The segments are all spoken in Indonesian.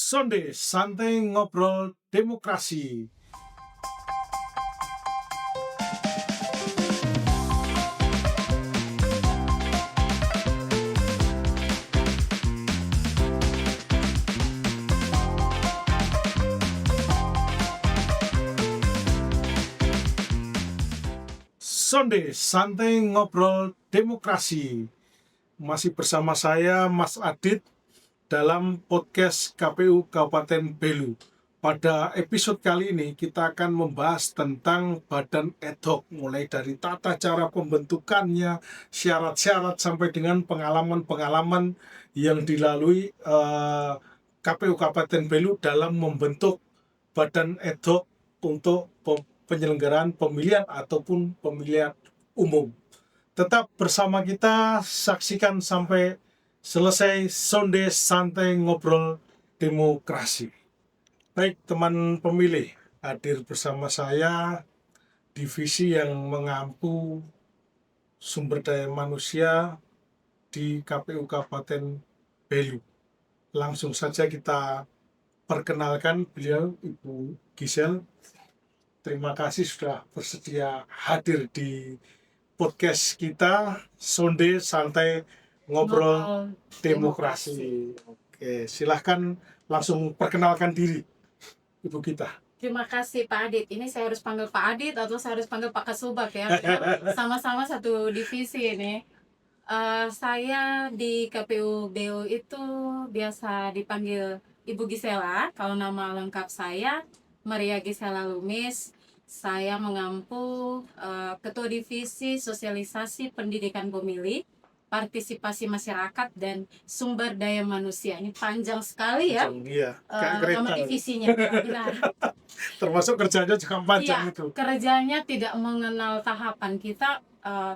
Sonde Santai Ngobrol Demokrasi. Sonde Santai Ngobrol Demokrasi. Masih bersama saya Mas Adit dalam podcast KPU Kabupaten Belu. Pada episode kali ini kita akan membahas tentang badan ad hoc, mulai dari tata cara pembentukannya, syarat-syarat sampai dengan pengalaman-pengalaman yang dilalui KPU Kabupaten Belu dalam membentuk badan ad hoc untuk penyelenggaraan pemilihan ataupun pemilihan umum. Tetap bersama kita, saksikan sampai selesai Sonde Santai Ngobrol Demokrasi. Baik teman pemilih, hadir bersama saya divisi yang mengampu sumber daya manusia di KPU Kabupaten Belu. Langsung saja kita perkenalkan beliau, Ibu Gisel. Terima kasih sudah bersedia hadir di podcast kita Sonde Santai Ngobrol Demokrasi. Oke, silahkan langsung perkenalkan diri Ibu kita. Terima kasih Pak Adit. Ini saya harus panggil Pak Adit atau saya harus panggil Pak Kasubag ya? Sama-sama satu divisi ini. Saya di KPU BU itu biasa dipanggil Ibu Gisela. Kalau nama lengkap saya Maria Gisela Lumis. Saya mengampu Ketua Divisi Sosialisasi Pendidikan Pemilih, Partisipasi Masyarakat, dan Sumber Daya Manusia. Ini panjang sekali ya. Iya, Nama divisinya. Benar. Termasuk kerjanya juga panjang itu. Kerjanya tidak mengenal tahapan. Kita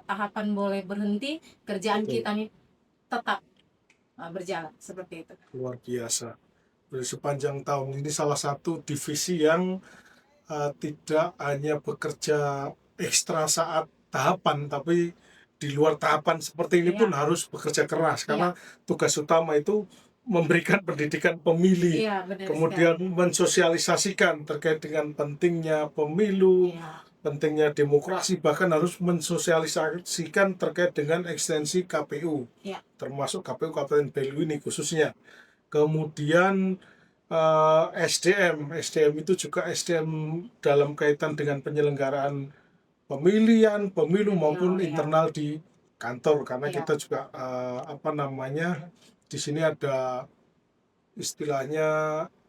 tahapan boleh berhenti, kerjaan kita nih tetap berjalan seperti itu. Luar biasa. Dari sepanjang tahun ini salah satu divisi yang tidak hanya bekerja ekstra saat tahapan, tapi di luar tahapan seperti ini pun harus bekerja keras karena tugas utama itu memberikan pendidikan pemilih, kemudian mensosialisasikan terkait dengan pentingnya pemilu, pentingnya demokrasi, bahkan harus mensosialisasikan terkait dengan ekstensi KPU, termasuk KPU Kabupaten Belu ini khususnya. Kemudian SDM itu juga SDM dalam kaitan dengan penyelenggaraan pemilihan, pemilu maupun internal di kantor, karena kita juga di sini ada istilahnya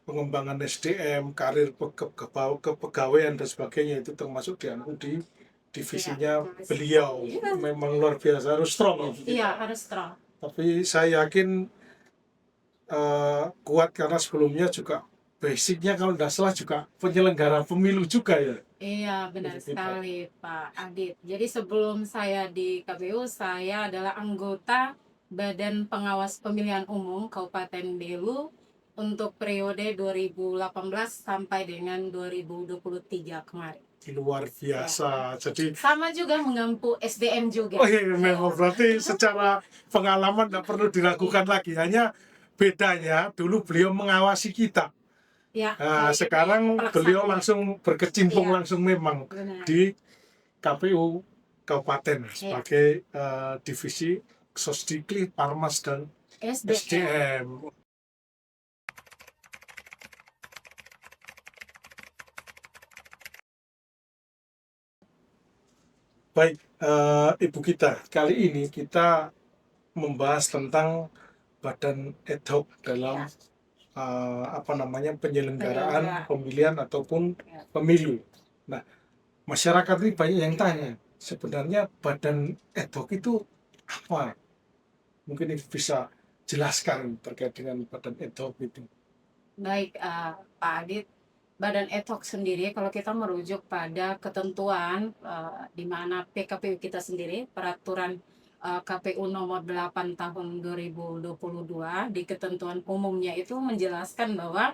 pengembangan SDM, karir kepegawaian dan sebagainya, itu termasuk di divisinya beliau. Memang luar biasa, harus strong. Harus strong. Tapi saya yakin kuat karena sebelumnya juga basicnya kalau tidak salah juga penyelenggara pemilu juga ya. Iya, benar sekali Pak Adit. Jadi sebelum saya di KPU, saya adalah anggota Badan Pengawas Pemilihan Umum Kabupaten Belu untuk periode 2018 sampai dengan 2023 kemarin. Luar biasa. Jadi sama juga mengampu SDM juga. Oh iya, memang berarti secara pengalaman tidak perlu diragukan lagi. Hanya bedanya dulu beliau mengawasi kita. Sekarang beliau langsung berkecimpung langsung memang di KPU Kabupaten sebagai divisi Sosdikli, Parmas, dan SDM. Baik, Ibu kita, kali ini kita membahas tentang badan ad hoc dalam penyelenggaraan pemilihan ataupun pemilu. Nah, masyarakat ini banyak yang tanya, sebenarnya badan ad hoc itu apa? Mungkin bisa jelaskan terkait dengan badan ad hoc itu. Baik, Pak Adit. Badan ad hoc sendiri, kalau kita merujuk pada ketentuan di mana PKPU kita sendiri, peraturan KPU nomor 8 tahun 2022, di ketentuan umumnya itu menjelaskan bahwa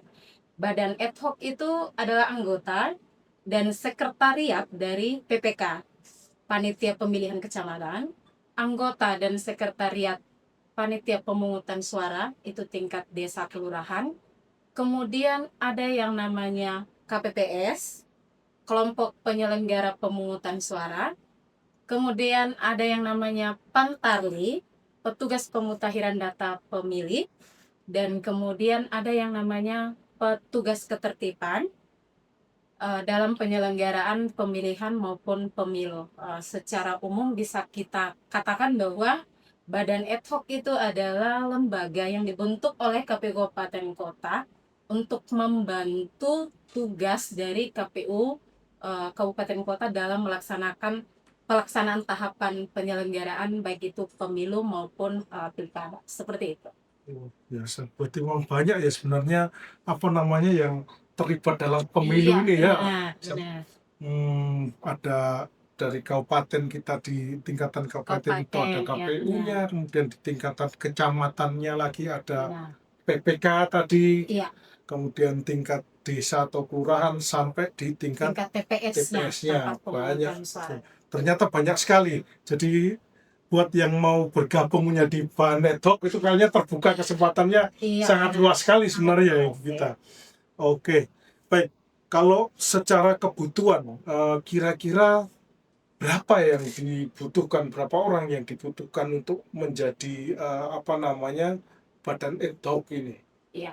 badan ad hoc itu adalah anggota dan sekretariat dari PPK, Panitia Pemilihan Kecamatan, anggota dan sekretariat Panitia Pemungutan Suara, itu tingkat desa kelurahan, kemudian ada yang namanya KPPS, kelompok penyelenggara pemungutan suara, kemudian ada yang namanya Pantarli, petugas pemutahiran data pemilih, dan kemudian ada yang namanya petugas ketertiban dalam penyelenggaraan pemilihan maupun pemilu. Secara umum bisa kita katakan bahwa Badan Ad Hoc itu adalah lembaga yang dibentuk oleh KPU Kabupaten Kota untuk membantu tugas dari KPU Kabupaten Kota dalam pelaksanaan tahapan penyelenggaraan baik itu pemilu maupun pilkada, seperti itu. Oh, biasa. Berarti memang banyak ya sebenarnya apa namanya yang terlibat dalam pemilu Iya, ini ya. benar. Ada dari kabupaten kita di tingkatan kabupaten itu ada Kabupaten, ya, KPU-nya, kemudian di tingkatan kecamatannya lagi ada benar. PPK tadi, Iya, kemudian tingkat desa atau kelurahan sampai di tingkat tingkat TPS-nya, TPS-nya tempat banyak. pemungutan suara. Ternyata banyak sekali. Jadi buat yang mau bergabung menjadi bahan ad hoc itu kayaknya terbuka kesempatannya Iya, sangat benar. luas sekali sebenarnya ya Oke. kita. Oke, baik. Kalau secara kebutuhan, kira-kira berapa yang dibutuhkan, berapa orang yang dibutuhkan untuk menjadi apa namanya badan ad hoc ini? Iya.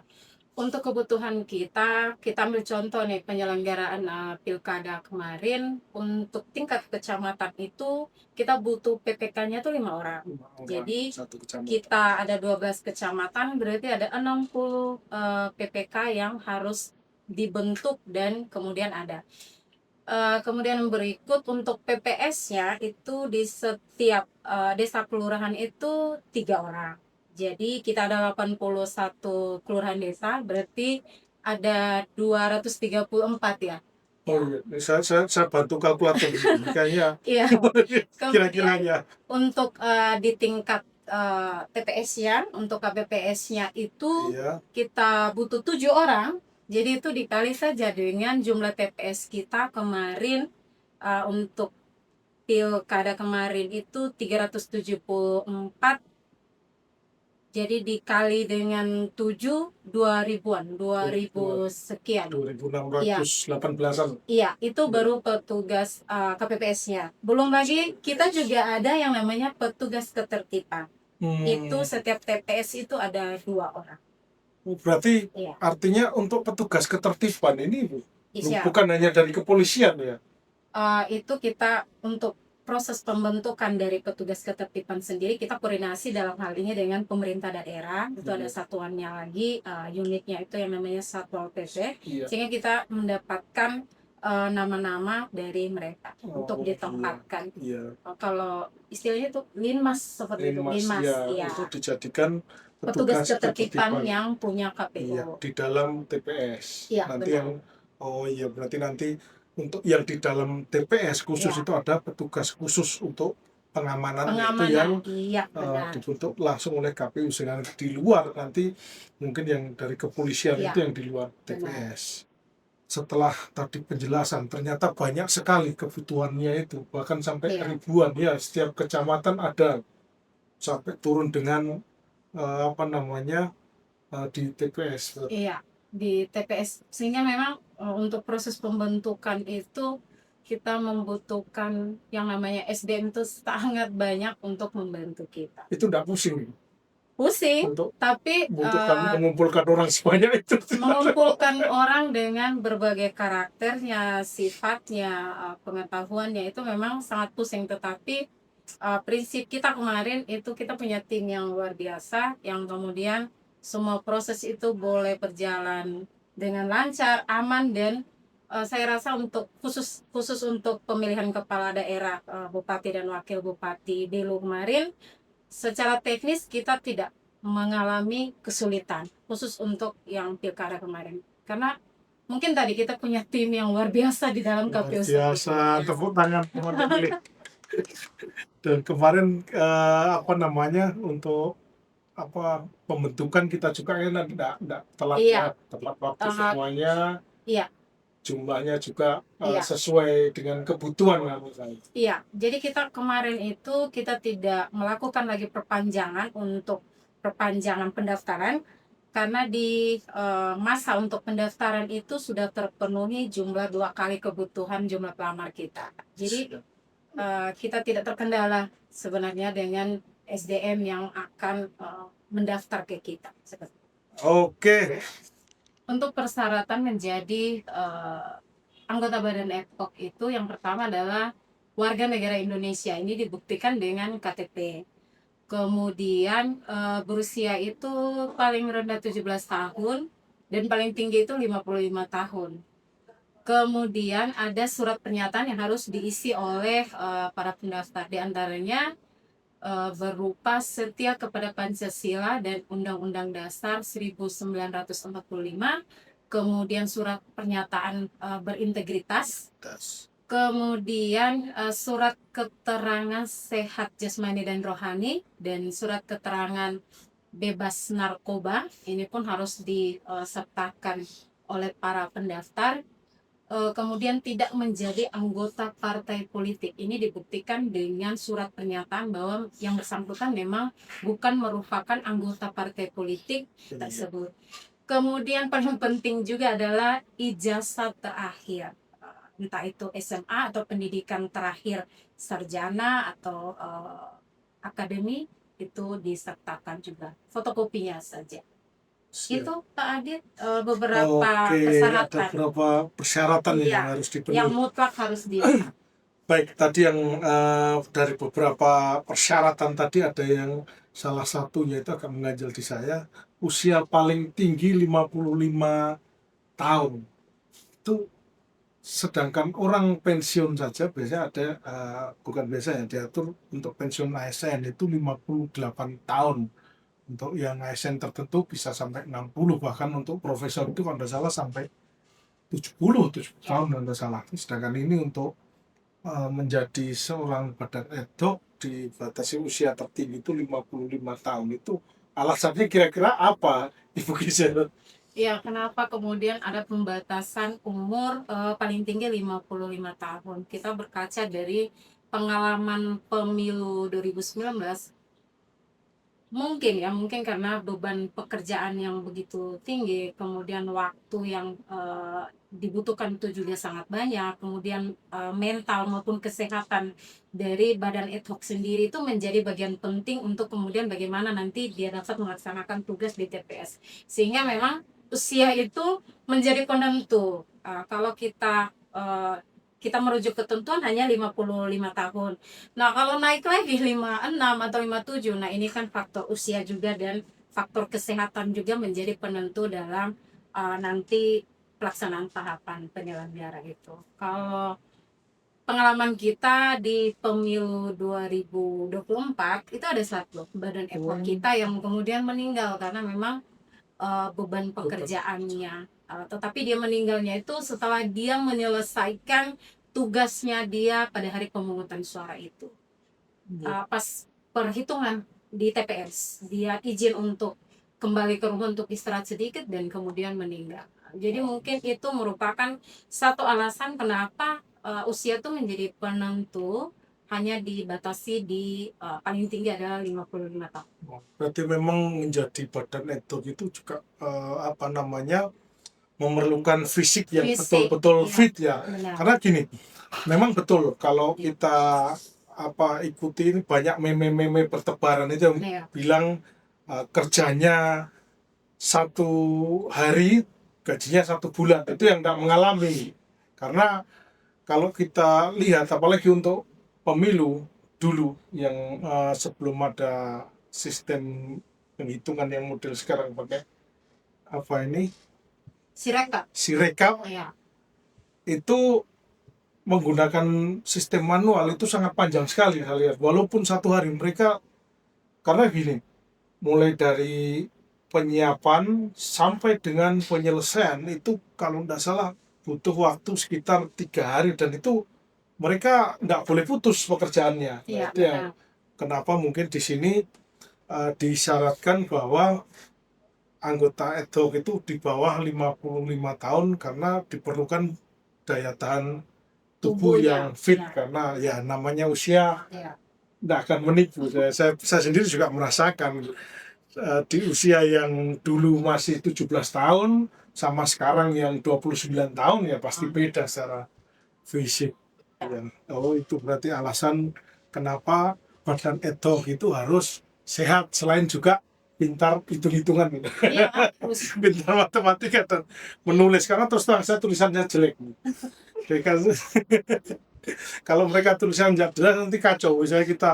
Untuk kebutuhan kita ambil contoh nih penyelenggaraan pilkada kemarin. Untuk tingkat kecamatan itu kita butuh PPK-nya tuh 5 orang. 5 orang Jadi satu kecamatan. kita ada 12 kecamatan, berarti ada 60 PPK yang harus dibentuk dan kemudian ada. Kemudian berikut untuk PPS-nya itu di setiap desa kelurahan itu 3 orang. Jadi kita ada 81 kelurahan desa, berarti ada 234 ya. Oh iya, saya bantu kalkulator kayaknya Iya. Kemudian kira-kiranya. untuk di tingkat TPS-nya, untuk KPPS-nya itu Iya. kita butuh 7 orang. Jadi itu dikali saja dengan jumlah TPS kita kemarin untuk pilkada kemarin itu 374. Jadi dikali dengan 7, 2.000-an, 2.000 sekian. 2.618-an. Iya, itu baru petugas KPPS-nya. Belum lagi kita juga ada yang namanya petugas ketertiban. Itu setiap TPS itu ada 2 orang. Berarti Iya. artinya untuk petugas ketertiban ini Iya. bukan hanya dari kepolisian ya? Itu kita untuk proses pembentukan dari petugas ketertiban sendiri kita koordinasi dalam hal ini dengan pemerintah daerah. Itu ada satuannya lagi, unitnya itu yang namanya Satpol PP. Iya. Sehingga kita mendapatkan nama-nama dari mereka untuk ditempatkan. Iya. Kalau istilahnya itu linmas seperti itu. Linmas, ya, iya. itu dijadikan Petugas ketertiban yang punya KPU. Iya, di dalam TPS. Iya, Nanti benar. yang iya berarti nanti untuk yang di dalam TPS khusus Iya. itu ada petugas khusus untuk pengamanan itu yang Iya, benar. dibentuk langsung oleh KPU. Sedangkan di luar nanti mungkin yang dari kepolisian Iya, itu yang di luar TPS. Setelah tadi penjelasan ternyata banyak sekali kebutuhannya itu, bahkan sampai Iya. ribuan ya, setiap kecamatan ada, sampai turun dengan apa namanya di TPS. Iya, di TPS. Sehingga memang untuk proses pembentukan itu kita membutuhkan yang namanya SDM itu sangat banyak untuk membantu kita. Itu enggak pusing Pusing, untuk tapi mengumpulkan orang sebanyak itu. mengumpulkan orang dengan berbagai karakternya, sifatnya, pengetahuannya itu memang sangat pusing. Tetapi prinsip kita kemarin itu kita punya tim yang luar biasa, yang kemudian semua proses itu boleh berjalan dengan lancar, aman, dan saya rasa untuk khusus untuk pemilihan kepala daerah, bupati dan wakil bupati Belu kemarin, secara teknis kita tidak mengalami kesulitan khusus untuk yang pilkada kemarin, karena mungkin tadi kita punya tim yang luar biasa di dalam KPU. Biasa, tepuk tangan teman-teman. Dan kemarin apa namanya untuk apa pembentukan kita juga kan enggak telat ya, tepat waktu semuanya. Iya. Jumlahnya juga sesuai dengan kebutuhan misalnya. Iya, jadi kita kemarin itu kita tidak melakukan lagi perpanjangan untuk perpanjangan pendaftaran, karena di masa untuk pendaftaran itu sudah terpenuhi jumlah 2 kali kebutuhan jumlah pelamar kita. Jadi kita tidak terkendala sebenarnya dengan SDM yang akan mendaftar ke kita. Oke. Untuk persyaratan menjadi anggota Badan ad hoc itu yang pertama adalah warga negara Indonesia. Ini dibuktikan dengan KTP. Kemudian berusia itu paling rendah 17 tahun dan paling tinggi itu 55 tahun. Kemudian ada surat pernyataan yang harus diisi oleh para pendaftar. Di antaranya berupa setia kepada Pancasila dan Undang-Undang Dasar 1945, kemudian surat pernyataan berintegritas, kemudian surat keterangan sehat jasmani dan rohani, dan surat keterangan bebas narkoba. Ini pun harus disertakan oleh para pendaftar. Kemudian tidak menjadi anggota partai politik. Ini dibuktikan dengan surat pernyataan bahwa yang bersangkutan memang bukan merupakan anggota partai politik tersebut. Kemudian paling penting juga adalah ijazah terakhir, entah itu SMA atau pendidikan terakhir sarjana atau akademi, itu disertakan juga, fotokopinya saja. Itu Pak Adit beberapa Oke, ada persyaratan beberapa persyaratan yang Iya, harus yang dipenuhi. mutlak harus Baik, tadi yang dari beberapa persyaratan tadi ada yang salah satunya itu agak mengganjal di saya, usia paling tinggi 55 tahun. Itu sedangkan orang pensiun saja biasanya ada, bukan biasanya, diatur untuk pensiun ASN itu 58 tahun. Untuk yang ASN tertentu bisa sampai 60, bahkan untuk profesor itu kalau tidak salah sampai 70 tahun kalau tidak salah. Sedangkan ini untuk menjadi seorang badan ad hoc dibatasi usia tertinggi itu 55 tahun. Itu alasannya kira-kira apa, Ibu Gisel? Ya, kenapa kemudian ada pembatasan umur paling tinggi 55 tahun? Kita berkaca dari pengalaman pemilu 2019, mungkin karena beban pekerjaan yang begitu tinggi, kemudian waktu yang dibutuhkan itu juga sangat banyak, kemudian mental maupun kesehatan dari badan ad hoc sendiri itu menjadi bagian penting untuk kemudian bagaimana nanti dia dapat melaksanakan tugas di TPS, sehingga memang usia itu menjadi penentu. Kalau kita merujuk ketentuan hanya 55 tahun. Nah, kalau naik lagi 56 atau 57, nah ini kan faktor usia juga dan faktor kesehatan juga menjadi penentu dalam nanti pelaksanaan tahapan penyelenggara itu. Kalau pengalaman kita di pemilu 2024 itu ada satu badan ad hoc kita yang kemudian meninggal karena memang beban pekerjaannya. Tetapi dia meninggalnya itu setelah dia menyelesaikan tugasnya dia pada hari pemungutan suara itu. Pas perhitungan di TPS, dia izin untuk kembali ke rumah untuk istirahat sedikit dan kemudian meninggal. Jadi mungkin itu merupakan satu alasan kenapa usia itu menjadi penentu, hanya dibatasi di paling tinggi adalah 55 tahun. Berarti memang menjadi badan ad hoc itu juga memerlukan fisik yang betul-betul iya, fit ya. benar. Karena gini, memang betul kalau kita ikuti ini banyak meme-meme bertebaran itu yang Iya. bilang kerjanya 1 hari, gajinya 1 bulan. Itu yang tidak mengalami. Karena kalau kita lihat, apalagi untuk pemilu dulu yang sebelum ada sistem penghitungan yang model sekarang pakai Sirekap, Iya. itu menggunakan sistem manual itu sangat panjang sekali saya lihat. Walaupun 1 hari mereka, karena gini, mulai dari penyiapan sampai dengan penyelesaian itu kalau tidak salah butuh waktu sekitar 3 hari, dan itu mereka nggak boleh putus pekerjaannya. Iya, Itu yang kenapa mungkin di sini disyaratkan bahwa anggota ad hoc itu di bawah 55 tahun karena diperlukan daya tahan tubuh yang fit, karena ya namanya usia tidak akan menipu. Saya sendiri juga merasakan di usia yang dulu masih 17 tahun sama sekarang yang 29 tahun ya pasti beda secara fisik. Oh, itu berarti alasan kenapa badan Edo itu harus sehat selain juga pintar hitung-hitungan gitu. Iya, harus. Pintar matematika dan menulis karena terus terang saya tulisannya jelek. Mereka, kalau mereka tulisannya jelas nanti kacau. Misalnya kita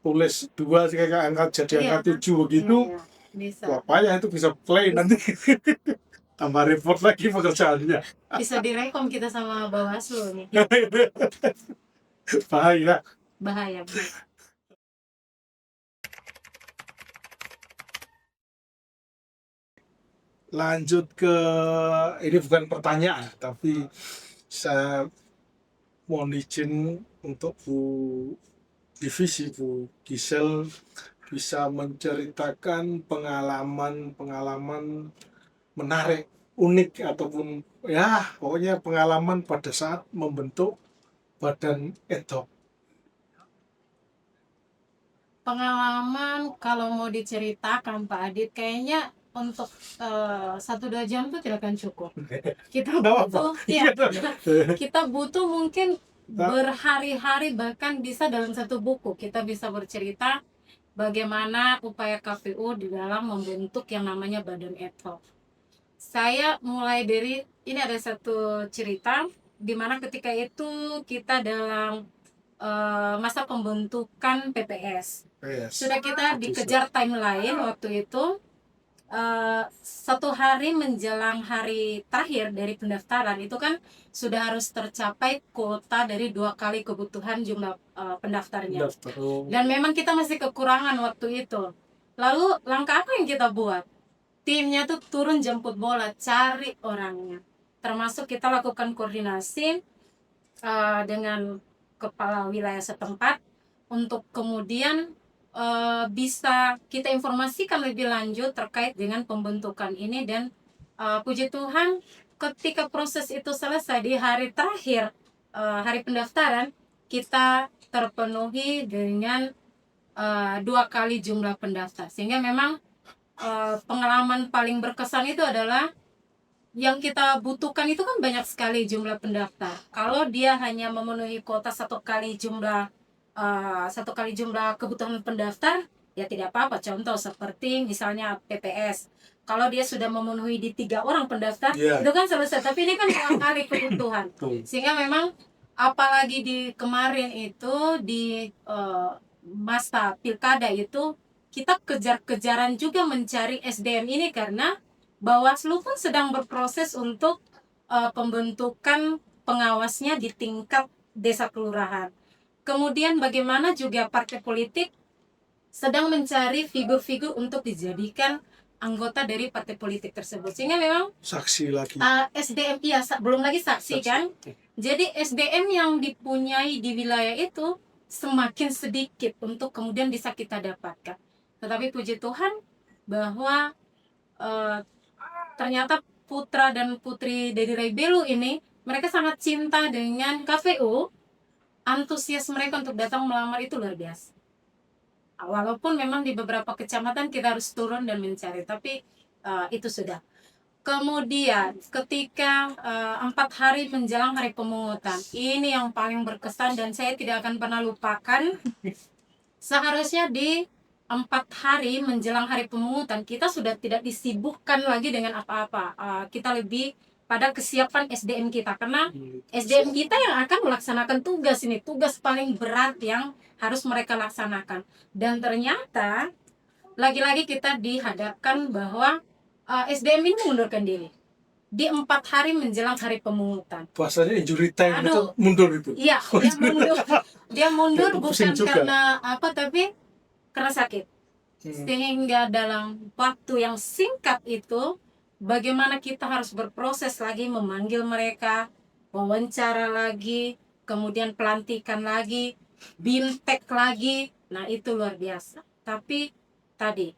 tulis 2 kayak angka jadi Iya. angka 7 begitu, Iya, bisa. wah payah itu bisa play nanti tambah report lagi pekerjaannya. Bisa direkom kita sama Bawaslu nih. Bahaya. Bahaya. Lanjut ke ini bukan pertanyaan tapi saya mohon izin untuk Bu Divisi, Bu Gisel bisa menceritakan pengalaman-pengalaman menarik, unik ataupun ya pokoknya pengalaman pada saat membentuk badan ad hoc. Pengalaman kalau mau diceritakan Pak Adit kayaknya untuk 1-2 jam tuh tidak akan cukup. Kita Nggak apa-apa. butuh, ya, kita butuh mungkin berhari-hari bahkan bisa dalam satu buku kita bisa bercerita bagaimana upaya KPU di dalam membentuk yang namanya badan ad hoc. Saya mulai dari ini ada satu cerita di mana ketika itu kita dalam masa pembentukan PPS. Yes. Sudah kita dikejar timeline waktu itu 1 hari menjelang hari terakhir dari pendaftaran itu kan sudah harus tercapai kuota dari 2 kali kebutuhan jumlah pendaftarnya. Dan memang kita masih kekurangan waktu itu. Lalu langkah apa yang kita buat? Timnya tuh turun jemput bola, cari orangnya. Termasuk kita lakukan koordinasi dengan kepala wilayah setempat untuk kemudian bisa kita informasikan lebih lanjut terkait dengan pembentukan ini dan puji Tuhan ketika proses itu selesai di hari terakhir hari pendaftaran kita terpenuhi dengan 2 kali jumlah pendaftar sehingga memang pengalaman paling berkesan itu adalah yang kita butuhkan itu kan banyak sekali jumlah pendaftar. Kalau dia hanya memenuhi kuota 1 kali jumlah 1 kali jumlah kebutuhan pendaftar, ya tidak apa-apa. Contoh seperti misalnya PPS. Kalau dia sudah memenuhi di 3 orang pendaftar, itu kan selesai. Tapi ini kan 2 kali kebutuhan. Sehingga memang apalagi di kemarin itu di masa pilkada itu kita kejar-kejaran juga mencari SDM ini karena Bawaslu pun sedang berproses untuk pembentukan pengawasnya di tingkat desa kelurahan. Kemudian bagaimana juga partai politik sedang mencari figur-figur untuk dijadikan anggota dari partai politik tersebut. Sehingga memang saksi lagi. SDM ya belum lagi saksi kan. Jadi SDM yang dipunyai di wilayah itu semakin sedikit untuk kemudian bisa kita dapatkan. Tetapi puji Tuhan bahwa ternyata putra dan putri dari Rebelu ini mereka sangat cinta dengan KPU. Antusias mereka untuk datang melamar itu luar biasa. Walaupun memang di beberapa kecamatan kita harus turun dan mencari, tapi itu sudah. Kemudian ketika 4 hari menjelang hari pemungutan, ini yang paling berkesan dan saya tidak akan pernah lupakan. Seharusnya di 4 hari menjelang hari pemungutan kita sudah tidak disibukkan lagi dengan apa-apa. Kita lebih pada kesiapan SDM kita karena SDM kita yang akan melaksanakan tugas ini, tugas paling berat yang harus mereka laksanakan. Dan ternyata lagi-lagi kita dihadapkan bahwa SDM ini mengundurkan diri di 4 hari menjelang hari pemungutan. Bahasanya injury time itu mundur itu. Iya, dia mundur bukan karena apa tapi karena sakit. Sehingga dalam waktu yang singkat itu bagaimana kita harus berproses lagi memanggil mereka, wawancara lagi, kemudian pelantikan lagi, bintek lagi. Nah, itu luar biasa. Tapi tadi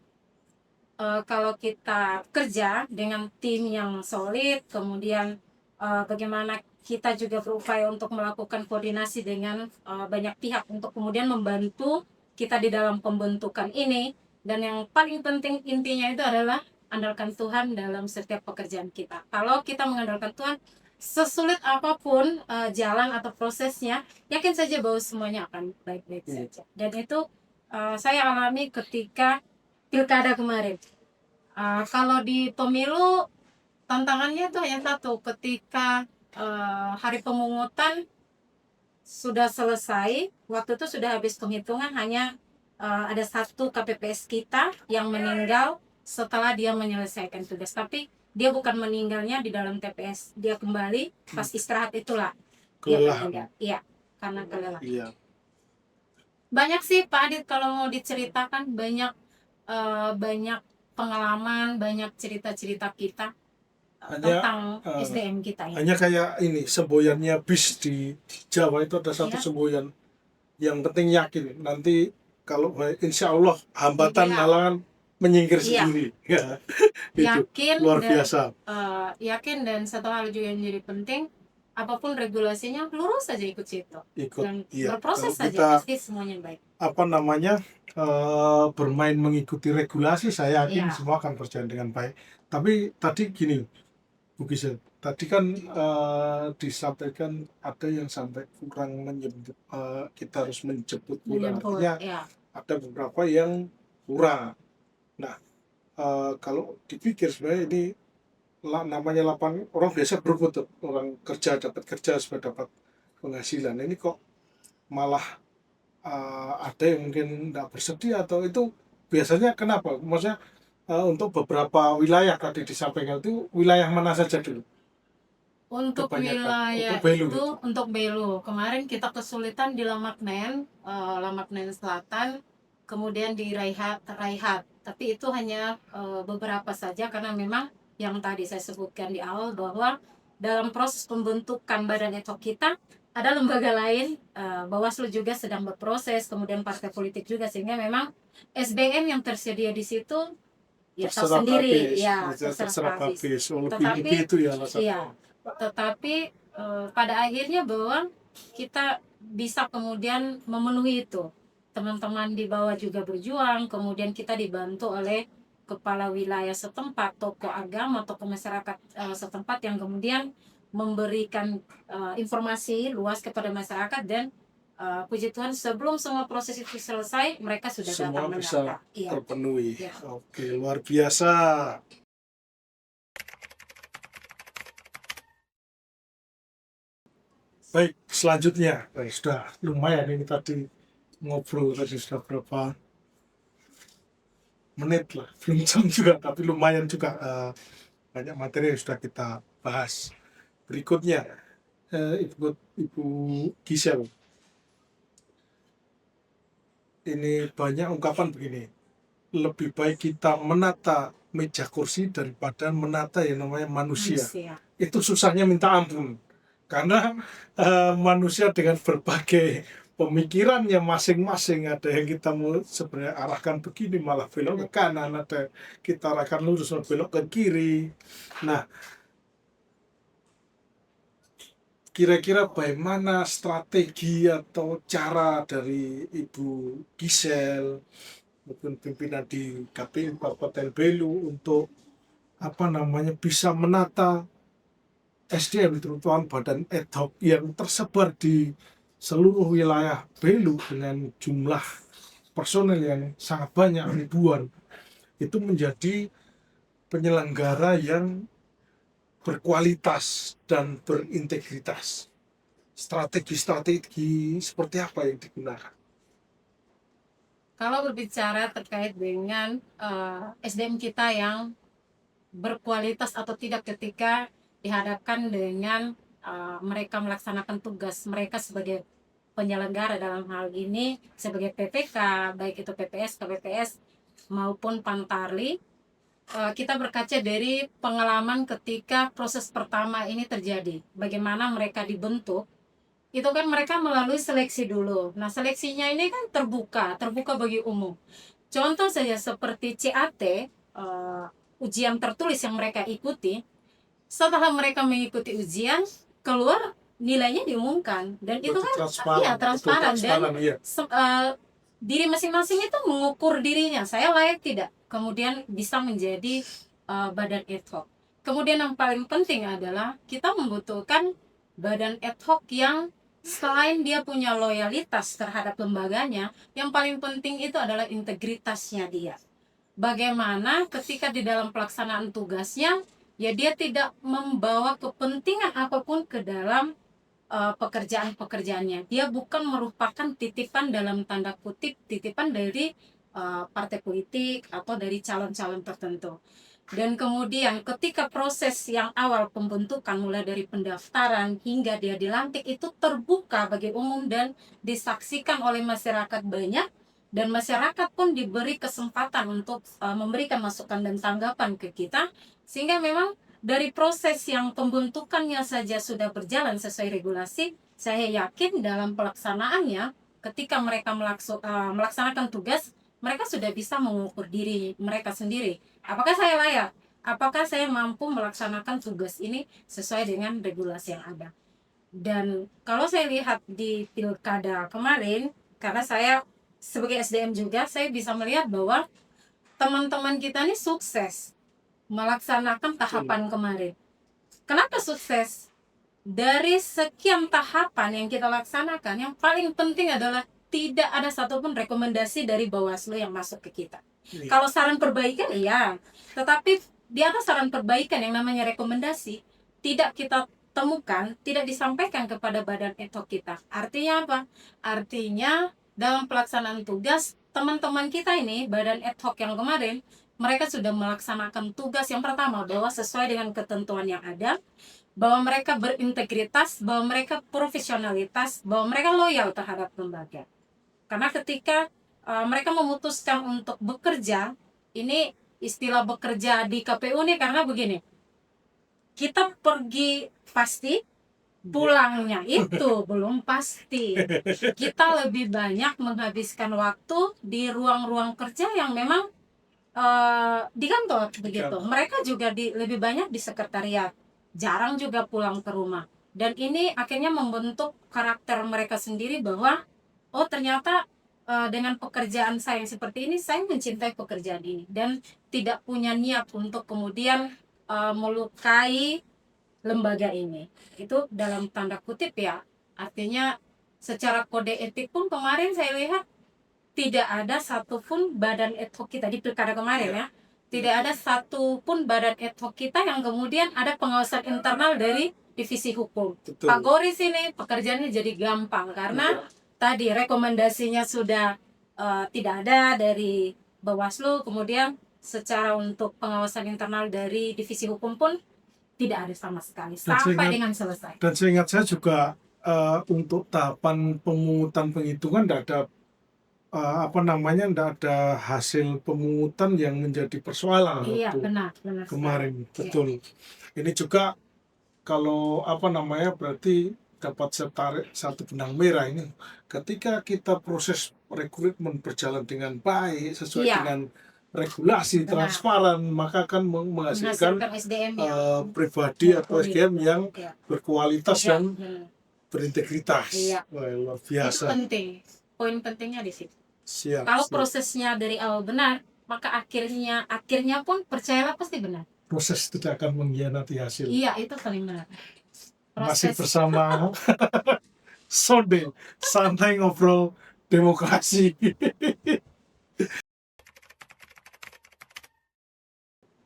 kalau kita kerja dengan tim yang solid, kemudian bagaimana kita juga berupaya untuk melakukan koordinasi dengan banyak pihak untuk kemudian membantu kita di dalam pembentukan ini, Dan yang paling penting intinya itu adalah andalkan Tuhan dalam setiap pekerjaan kita. Kalau kita mengandalkan Tuhan, sesulit apapun jalan atau prosesnya, yakin saja bahwa semuanya akan baik-baik saja. Dan itu saya alami ketika pilkada kemarin. Kalau di pemilu tantangannya itu hanya satu, ketika hari pemungutan sudah selesai, waktu itu sudah habis penghitungan, hanya ada satu KPPS kita yang meninggal setelah dia menyelesaikan tugas. Tapi dia bukan meninggalnya di dalam TPS, dia kembali pas istirahat itulah dia Kelelahan. meninggal. Iya, karena kelelahan. Iya. Banyak sih Pak Adit kalau mau diceritakan, banyak pengalaman, banyak cerita-cerita kita tentang SDM kita ini. Hanya kayak ini semboyannya bis di Jawa itu ada satu semboyan, yang penting yakin nanti kalau insya Allah hambatan halangan menyingkir sendiri. Ya, yakin luar dan, biasa. Yakin, dan satu hal juga yang jadi penting, apapun regulasinya lurus saja ikut situ. Dan berproses saja, pasti semuanya baik. Bermain mengikuti regulasi, saya yakin semua akan berjalan dengan baik. Tapi tadi gini Bu Gisel, tadi kan disampaikan ada yang sampai kurang menyebut, kita harus menjemput kurang, artinya ada beberapa yang kurang. Nah, kalau dipikir sebenarnya ini namanya lapangan, orang biasa berebut, orang kerja dapat kerja supaya dapat penghasilan. Ini kok malah ada yang mungkin tidak bersedia, atau itu biasanya kenapa? Maksudnya untuk beberapa wilayah tadi disampaikan itu wilayah mana saja dulu? Untuk wilayah untuk Belu kemarin kita kesulitan di Lamaknen, Lamaknen Selatan, kemudian di Raihat, tapi itu hanya beberapa saja, karena memang yang tadi saya sebutkan di awal bahwa dalam proses pembentukan badan ad hoc kita ada lembaga lain, Bawaslu juga sedang berproses, kemudian partai politik juga, sehingga memang SDM yang tersedia di situ ya tahu sendiri, terserah habis. Tetapi pada akhirnya bahwa kita bisa kemudian memenuhi itu. Teman-teman di bawah juga berjuang, kemudian kita dibantu oleh kepala wilayah setempat, tokoh agama, tokoh masyarakat setempat yang kemudian memberikan informasi luas kepada masyarakat, dan puji Tuhan sebelum semua proses itu selesai mereka sudah semua datang bisa terpenuhi. Oke, luar biasa. Baik, selanjutnya sudah lumayan ini tadi ngobrol, tadi sudah berapa menit lah, belum jam juga, tapi lumayan juga, banyak materi yang sudah kita bahas. Berikutnya Ibu Gisel, ini banyak ungkapan begini, lebih baik kita menata meja kursi daripada menata yang namanya manusia. Itu susahnya minta ampun, karena manusia dengan berbagai pemikirannya masing-masing, ada yang kita mau sebenarnya arahkan begini malah belok ke kanan, ada kita arahkan lurus malah belok ke kiri. Nah, kira-kira bagaimana strategi atau cara dari Ibu Gisel maupun pimpinan di KPU Kabupaten Belu untuk bisa menata SDM, terutama badan ad hoc yang tersebar di seluruh wilayah Belu dengan jumlah personel yang sangat banyak, ribuan, itu menjadi penyelenggara yang berkualitas dan berintegritas. Strategi-strategi seperti apa yang digunakan? Kalau berbicara terkait dengan SDM kita yang berkualitas atau tidak ketika dihadapkan dengan mereka melaksanakan tugas mereka sebagai penyelenggara, dalam hal ini sebagai PPK, baik itu PPS, KPPS maupun Pantarli, kita berkaca dari pengalaman ketika proses pertama ini terjadi, bagaimana mereka dibentuk. Itu kan mereka melalui seleksi dulu. Nah, seleksinya ini kan terbuka bagi umum. Contoh saja seperti CAT, ujian tertulis yang mereka ikuti. Setelah mereka mengikuti ujian, keluar nilainya diumumkan, dan itu kan transparan dan diri masing-masing itu mengukur dirinya, saya layak tidak, kemudian bisa menjadi badan ad hoc. Kemudian yang paling penting adalah kita membutuhkan badan ad hoc yang selain dia punya loyalitas terhadap lembaganya, yang paling penting itu adalah integritasnya dia. Bagaimana ketika di dalam pelaksanaan tugasnya, ya dia tidak membawa kepentingan apapun ke dalam pekerjaan-pekerjaannya. Dia bukan merupakan titipan dalam tanda kutip, titipan dari partai politik atau dari calon-calon tertentu. Dan kemudian ketika proses yang awal pembentukan mulai dari pendaftaran hingga dia dilantik itu terbuka bagi umum dan disaksikan oleh masyarakat banyak, dan masyarakat pun diberi kesempatan untuk memberikan masukan dan tanggapan ke kita, sehingga memang dari proses yang pembentukannya saja sudah berjalan sesuai regulasi, saya yakin dalam pelaksanaannya ketika mereka melaksanakan tugas, mereka sudah bisa mengukur diri mereka sendiri. Apakah saya layak? Apakah saya mampu melaksanakan tugas ini sesuai dengan regulasi yang ada? Dan kalau saya lihat di pilkada kemarin, karena saya sebagai SDM juga, saya bisa melihat bahwa teman-teman kita ini sukses melaksanakan tahapan kemarin. Kenapa sukses? Dari sekian tahapan yang kita laksanakan, yang paling penting adalah tidak ada satupun rekomendasi dari Bawaslu yang masuk ke kita. Kalau saran perbaikan, iya. Tetapi di atas saran perbaikan yang namanya rekomendasi, tidak kita temukan, tidak disampaikan kepada badan ad hoc kita. Artinya apa? Artinya dalam pelaksanaan tugas, teman-teman kita ini, badan ad hoc yang kemarin, mereka sudah melaksanakan tugas yang pertama, bahwa sesuai dengan ketentuan yang ada, bahwa mereka berintegritas, bahwa mereka profesionalitas, bahwa mereka loyal terhadap lembaga. Karena ketika mereka memutuskan untuk bekerja, ini istilah bekerja di KPU nih karena begini, kita pergi pasti, pulangnya itu belum pasti. Kita lebih banyak menghabiskan waktu di ruang-ruang kerja yang memang di kantor begitu. Mereka juga lebih banyak di sekretariat, jarang juga pulang ke rumah. Dan ini akhirnya membentuk karakter mereka sendiri bahwa oh ternyata dengan pekerjaan saya yang seperti ini, saya mencintai pekerjaan ini dan tidak punya niat untuk kemudian melukai lembaga ini. Itu dalam tanda kutip ya. Artinya secara kode etik pun kemarin saya lihat tidak ada satupun badan ad hoc kita di pilkada kemarin ya, tidak ada satupun badan ad hoc kita yang kemudian ada pengawasan internal dari divisi hukum. Betul. Pak Goris ini pekerjaannya jadi gampang karena tadi rekomendasinya sudah tidak ada dari Bawaslu, kemudian secara untuk pengawasan internal dari divisi hukum pun tidak ada sama sekali sampai dengan selesai. Dan seingat saya juga untuk tahapan pemungutan penghitungan tidak ada tidak ada hasil pemungutan yang menjadi persoalan. Iya, waktu benar kemarin sekali. betul. Ini juga kalau berarti dapat satu benang merah ini ketika kita proses rekrutmen berjalan dengan baik sesuai Iya. dengan regulasi, Benar. transparan, maka akan menghasilkan SDM yang pribadi atau SDM yang iya, berkualitas Iya. dan berintegritas. Iya. Wah, luar itu biasa. penting. Poin pentingnya di situ. Siap. Kalau siap. prosesnya dari awal benar, maka akhirnya pun percayalah pasti benar. Proses tidak akan mengkhianati hasil. Iya, itu paling benar. Masih Proses bersama Sonde santai ngobrol demokrasi.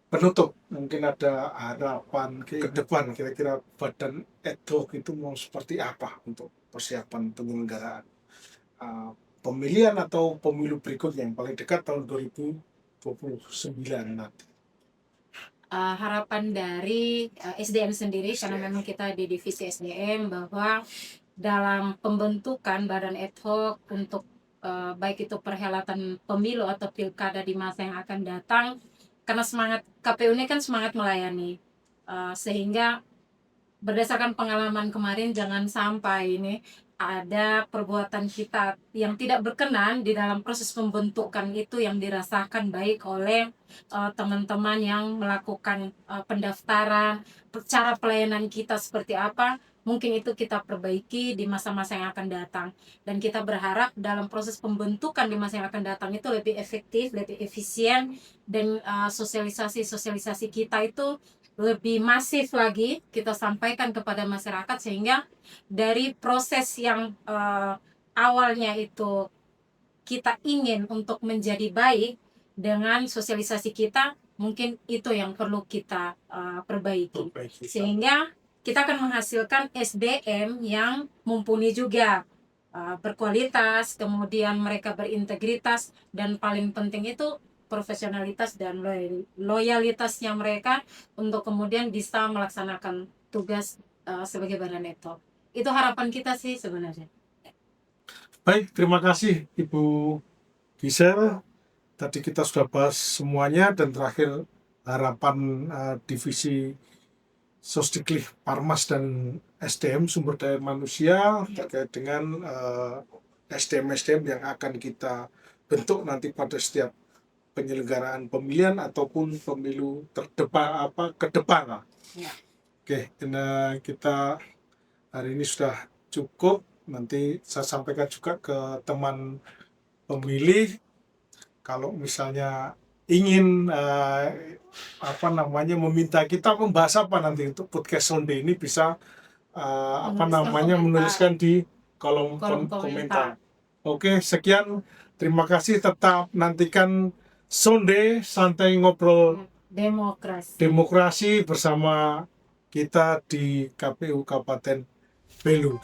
Penutup, mungkin ada harapan ke depan kira-kira badan ad hoc itu mau seperti apa untuk persiapan penyelenggaraan pemilihan atau pemilu berikutnya yang paling dekat tahun 2029 nanti. Harapan dari SDM sendiri, karena memang kita di divisi SDM, bahwa dalam pembentukan badan ad hoc untuk baik itu perhelatan pemilu atau pilkada di masa yang akan datang, karena semangat KPU ini kan semangat melayani, sehingga berdasarkan pengalaman kemarin jangan sampai ini ada perbuatan kita yang tidak berkenan di dalam proses pembentukan itu yang dirasakan baik oleh teman-teman yang melakukan pendaftaran, cara pelayanan kita seperti apa, mungkin itu kita perbaiki di masa-masa yang akan datang. Dan kita berharap dalam proses pembentukan di masa yang akan datang itu lebih efektif, lebih efisien, dan sosialisasi kita itu lebih masif lagi kita sampaikan kepada masyarakat, sehingga dari proses yang awalnya itu kita ingin untuk menjadi baik, dengan sosialisasi kita mungkin itu yang perlu kita perbaiki, sehingga kita akan menghasilkan SDM yang mumpuni juga, berkualitas, kemudian mereka berintegritas, dan paling penting itu profesionalitas dan loyalitasnya mereka untuk kemudian bisa melaksanakan tugas sebagai badan network. Itu harapan kita sih sebenarnya. Baik, terima kasih Ibu Gisel. Tadi kita sudah bahas semuanya, dan terakhir harapan divisi Sosdiklik Parmas dan SDM sumber daya manusia terkait dengan SDM yang akan kita bentuk nanti pada setiap penyelenggaraan pemilihan ataupun pemilu ke depan. Ya. Oke, kita hari ini sudah cukup. Nanti saya sampaikan juga ke teman pemilih, kalau misalnya ingin meminta kita membahas apa nanti untuk podcast Sonde ini, bisa menuliskan di kolom komentar. Oke, sekian. Terima kasih. Tetap nantikan Sonde Santai Ngobrol Demokrasi bersama kita di KPU Kabupaten Belu.